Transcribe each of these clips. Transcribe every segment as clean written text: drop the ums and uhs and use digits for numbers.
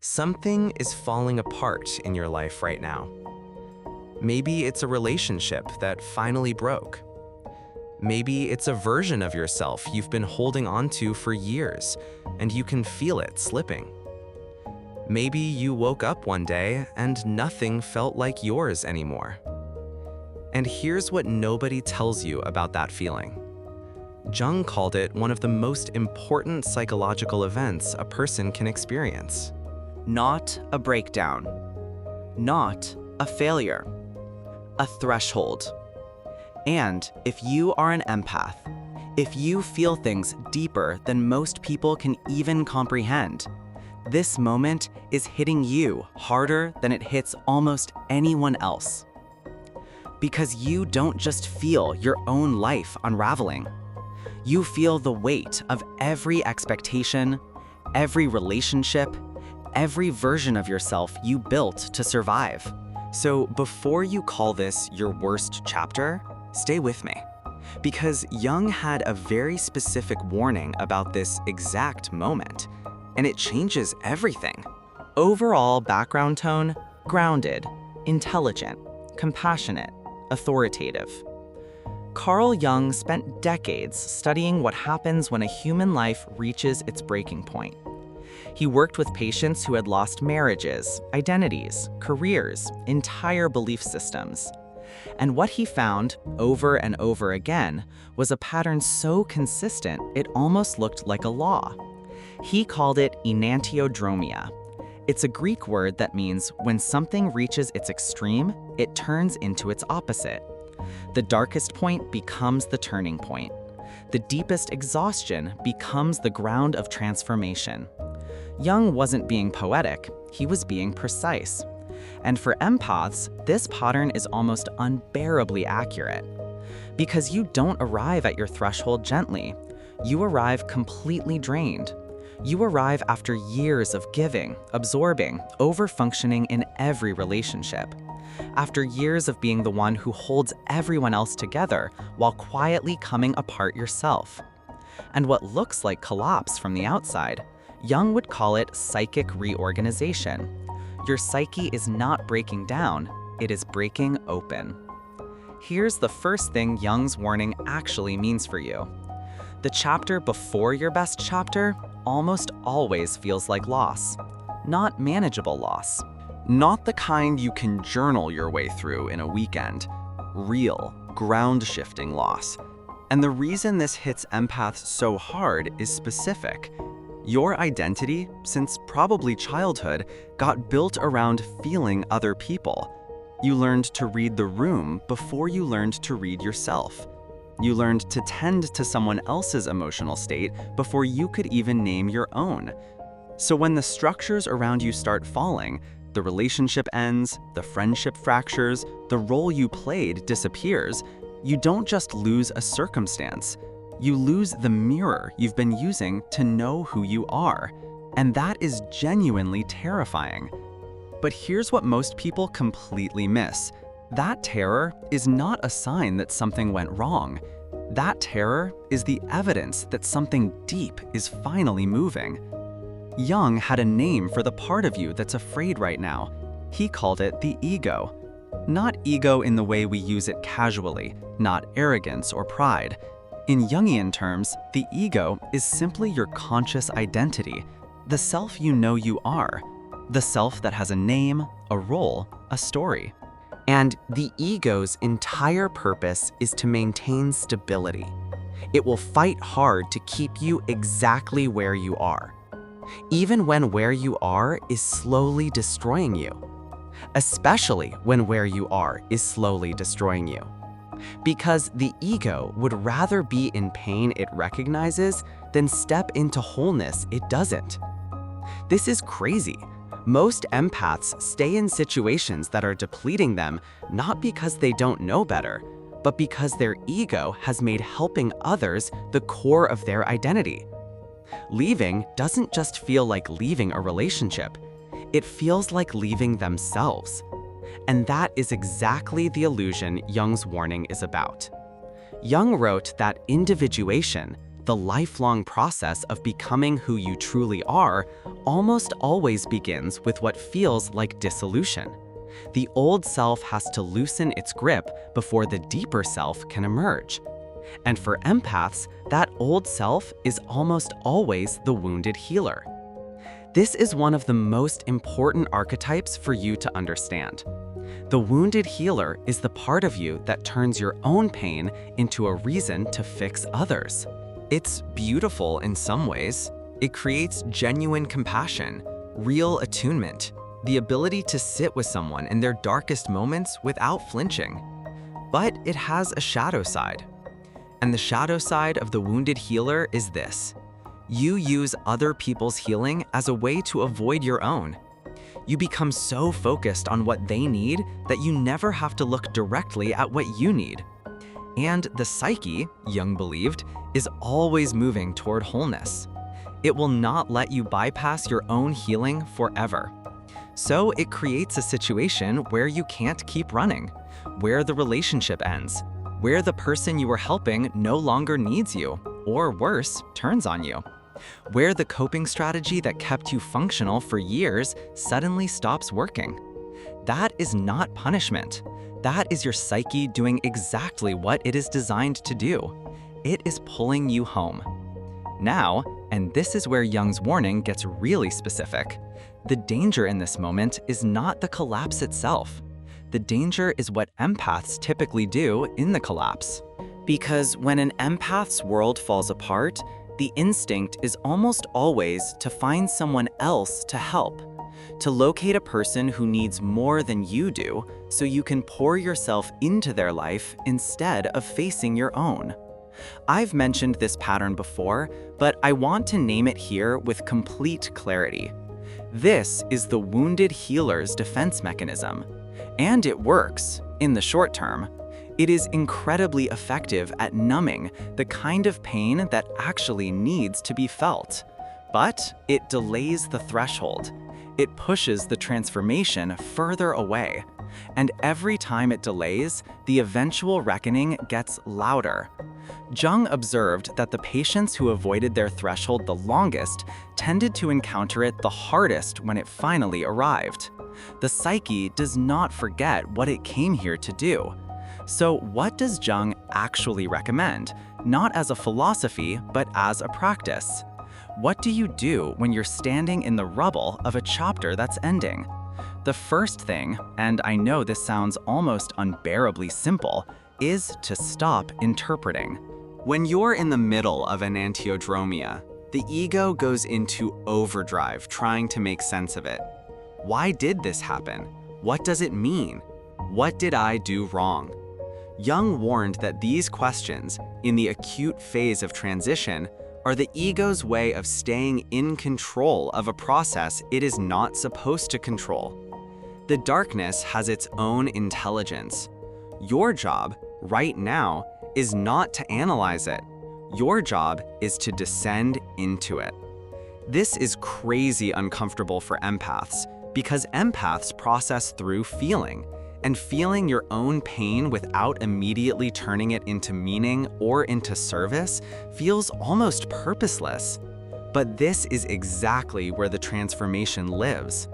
Something is falling apart in your life right now. Maybe it's a relationship that finally broke. Maybe it's a version of yourself you've been holding on to for years, and you can feel it slipping. Maybe you woke up one day and nothing felt like yours anymore. And here's what nobody tells you about that feeling. Jung called it one of the most important psychological events a person can experience. Not a breakdown, not a failure, a threshold. And if you are an empath, if you feel things deeper than most people can even comprehend, this moment is hitting you harder than it hits almost anyone else. Because you don't just feel your own life unraveling. You feel the weight of every expectation, every relationship, every version of yourself you built to survive. So before you call this your worst chapter, stay with me. Because Jung had a very specific warning about this exact moment, and it changes everything. Overall background tone: grounded, intelligent, compassionate, authoritative. Carl Jung spent decades studying what happens when a human life reaches its breaking point. He worked with patients who had lost marriages, identities, careers, entire belief systems. And what he found, over and over again, was a pattern so consistent it almost looked like a law. He called it enantiodromia. It's a Greek word that means when something reaches its extreme, it turns into its opposite. The darkest point becomes the turning point. The deepest exhaustion becomes the ground of transformation. Jung wasn't being poetic, he was being precise. And for empaths, this pattern is almost unbearably accurate. Because you don't arrive at your threshold gently. You arrive completely drained. You arrive after years of giving, absorbing, over-functioning in every relationship. After years of being the one who holds everyone else together while quietly coming apart yourself. And what looks like collapse from the outside, Jung would call it psychic reorganization. Your psyche is not breaking down, it is breaking open. Here's the first thing Jung's warning actually means for you. The chapter before your best chapter almost always feels like loss, not manageable loss. Not the kind you can journal your way through in a weekend. Real, ground-shifting loss. And the reason this hits empaths so hard is specific. Your identity, since probably childhood, got built around feeling other people. You learned to read the room before you learned to read yourself. You learned to tend to someone else's emotional state before you could even name your own. So when the structures around you start falling, the relationship ends, the friendship fractures, the role you played disappears, you don't just lose a circumstance. You lose the mirror you've been using to know who you are. And that is genuinely terrifying. But here's what most people completely miss. That terror is not a sign that something went wrong. That terror is the evidence that something deep is finally moving. Jung had a name for the part of you that's afraid right now. He called it the ego. Not ego in the way we use it casually, not arrogance or pride. In Jungian terms, the ego is simply your conscious identity, the self you know you are, the self that has a name, a role, a story. And the ego's entire purpose is to maintain stability. It will fight hard to keep you exactly where you are, even when where you are is slowly destroying you, especially when where you are is slowly destroying you. Because the ego would rather be in pain it recognizes than step into wholeness it doesn't. This is crazy. Most empaths stay in situations that are depleting them not because they don't know better, but because their ego has made helping others the core of their identity. Leaving doesn't just feel like leaving a relationship. It feels like leaving themselves. And that is exactly the illusion Jung's warning is about. Jung wrote that individuation, The lifelong process of becoming who you truly are almost always begins with what feels like dissolution. The old self has to loosen its grip before the deeper self can emerge. And for empaths, that old self is almost always the wounded healer. This is one of the most important archetypes for you to understand. The wounded healer is the part of you that turns your own pain into a reason to fix others. It's beautiful in some ways. It creates genuine compassion, real attunement, the ability to sit with someone in their darkest moments without flinching. But it has a shadow side. And the shadow side of the wounded healer is this: you use other people's healing as a way to avoid your own. You become so focused on what they need that you never have to look directly at what you need. And the psyche, Jung believed, is always moving toward wholeness. It will not let you bypass your own healing forever. So it creates a situation where you can't keep running, where the relationship ends, where the person you were helping no longer needs you, or worse, turns on you, where the coping strategy that kept you functional for years suddenly stops working. That is not punishment. That is your psyche doing exactly what it is designed to do. It is pulling you home. Now, and this is where Jung's warning gets really specific, the danger in this moment is not the collapse itself. The danger is what empaths typically do in the collapse. Because when an empath's world falls apart, the instinct is almost always to find someone else to help, to locate a person who needs more than you do so you can pour yourself into their life instead of facing your own. I've mentioned this pattern before, but I want to name it here with complete clarity. This is the wounded healer's defense mechanism. And it works, in the short term. It is incredibly effective at numbing the kind of pain that actually needs to be felt. But it delays the threshold. It pushes the transformation further away. And every time it delays, the eventual reckoning gets louder. Jung observed that the patients who avoided their threshold the longest tended to encounter it the hardest when it finally arrived. The psyche does not forget what it came here to do. So what does Jung actually recommend? Not as a philosophy, but as a practice. What do you do when you're standing in the rubble of a chapter that's ending? The first thing, and I know this sounds almost unbearably simple, is to stop interpreting. When you're in the middle of enantiodromia, the ego goes into overdrive trying to make sense of it. Why did this happen? What does it mean? What did I do wrong? Jung warned that these questions, in the acute phase of transition, are the ego's way of staying in control of a process it is not supposed to control. The darkness has its own intelligence. Your job, right now, is not to analyze it. Your job is to descend into it. This is crazy uncomfortable for empaths, because empaths process through feeling, and feeling your own pain without immediately turning it into meaning or into service feels almost purposeless. But this is exactly where the transformation lives.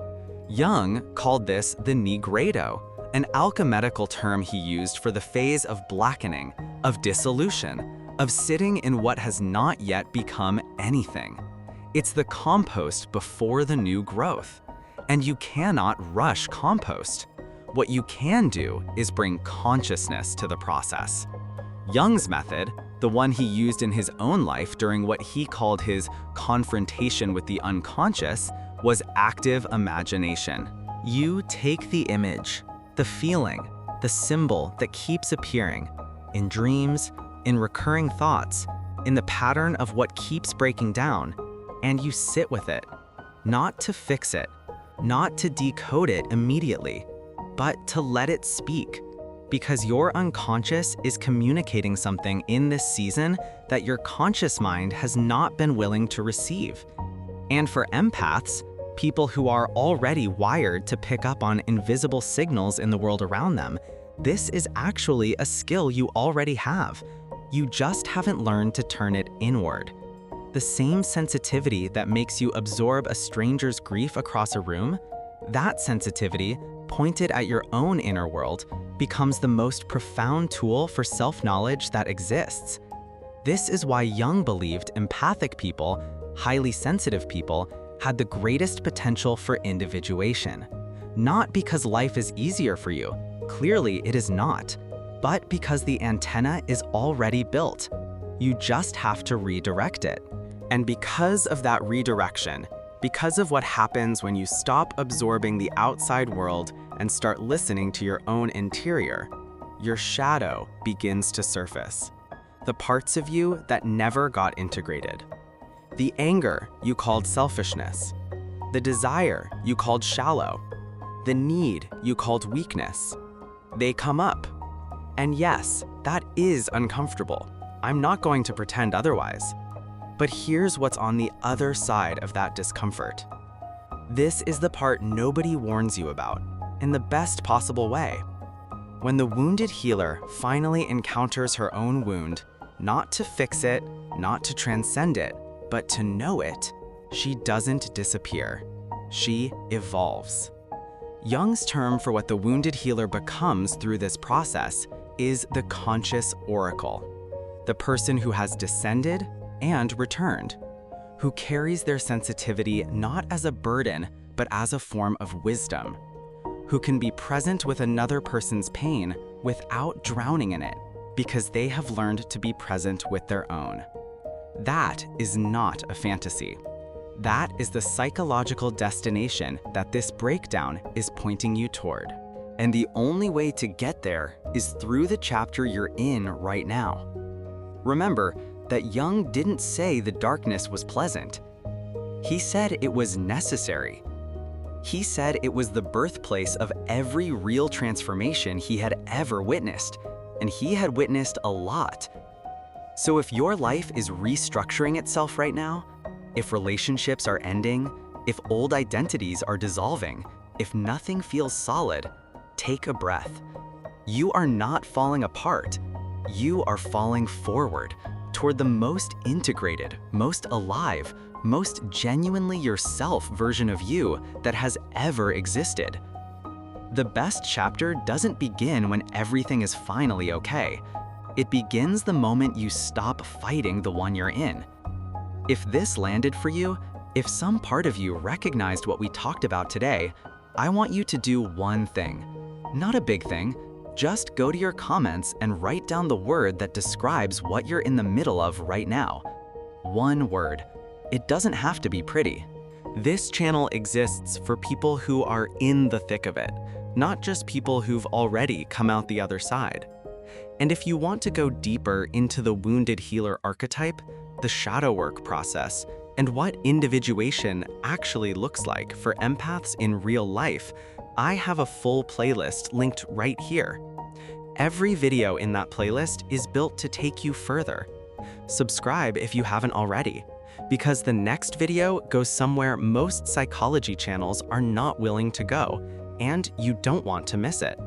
Jung called this the nigredo, an alchemical term he used for the phase of blackening, of dissolution, of sitting in what has not yet become anything. It's the compost before the new growth. And you cannot rush compost. What you can do is bring consciousness to the process. Jung's method, the one he used in his own life during what he called his confrontation with the unconscious, was active imagination. You take the image, the feeling, the symbol that keeps appearing, in dreams, in recurring thoughts, in the pattern of what keeps breaking down, and you sit with it, not to fix it, not to decode it immediately, but to let it speak, because your unconscious is communicating something in this season that your conscious mind has not been willing to receive. And for empaths, people who are already wired to pick up on invisible signals in the world around them, this is actually a skill you already have. You just haven't learned to turn it inward. The same sensitivity that makes you absorb a stranger's grief across a room, that sensitivity, pointed at your own inner world, becomes the most profound tool for self-knowledge that exists. This is why Jung believed empathic people, highly sensitive people, had the greatest potential for individuation. Not because life is easier for you, clearly it is not, but because the antenna is already built. You just have to redirect it. And because of that redirection, because of what happens when you stop absorbing the outside world and start listening to your own interior, your shadow begins to surface. The parts of you that never got integrated. The anger you called selfishness. The desire you called shallow. The need you called weakness. They come up. And yes, that is uncomfortable. I'm not going to pretend otherwise. But here's what's on the other side of that discomfort. This is the part nobody warns you about, in the best possible way. When the wounded healer finally encounters her own wound, not to fix it, not to transcend it, but to know it, she doesn't disappear. She evolves. Jung's term for what the wounded healer becomes through this process is the conscious oracle, the person who has descended and returned, who carries their sensitivity not as a burden, but as a form of wisdom, who can be present with another person's pain without drowning in it, because they have learned to be present with their own. That is not a fantasy. That is the psychological destination that this breakdown is pointing you toward. And the only way to get there is through the chapter you're in right now. Remember that Jung didn't say the darkness was pleasant. He said it was necessary. He said it was the birthplace of every real transformation he had ever witnessed, and he had witnessed a lot. So if your life is restructuring itself right now, if relationships are ending, if old identities are dissolving, if nothing feels solid, take a breath. You are not falling apart. You are falling forward toward the most integrated, most alive, most genuinely yourself version of you that has ever existed. The best chapter doesn't begin when everything is finally okay. It begins the moment you stop fighting the one you're in. If this landed for you, if some part of you recognized what we talked about today, I want you to do one thing. Not a big thing, just go to your comments and write down the word that describes what you're in the middle of right now. One word. It doesn't have to be pretty. This channel exists for people who are in the thick of it, not just people who've already come out the other side. And if you want to go deeper into the wounded healer archetype, the shadow work process, and what individuation actually looks like for empaths in real life, I have a full playlist linked right here. Every video in that playlist is built to take you further. Subscribe if you haven't already, because the next video goes somewhere most psychology channels are not willing to go, and you don't want to miss it.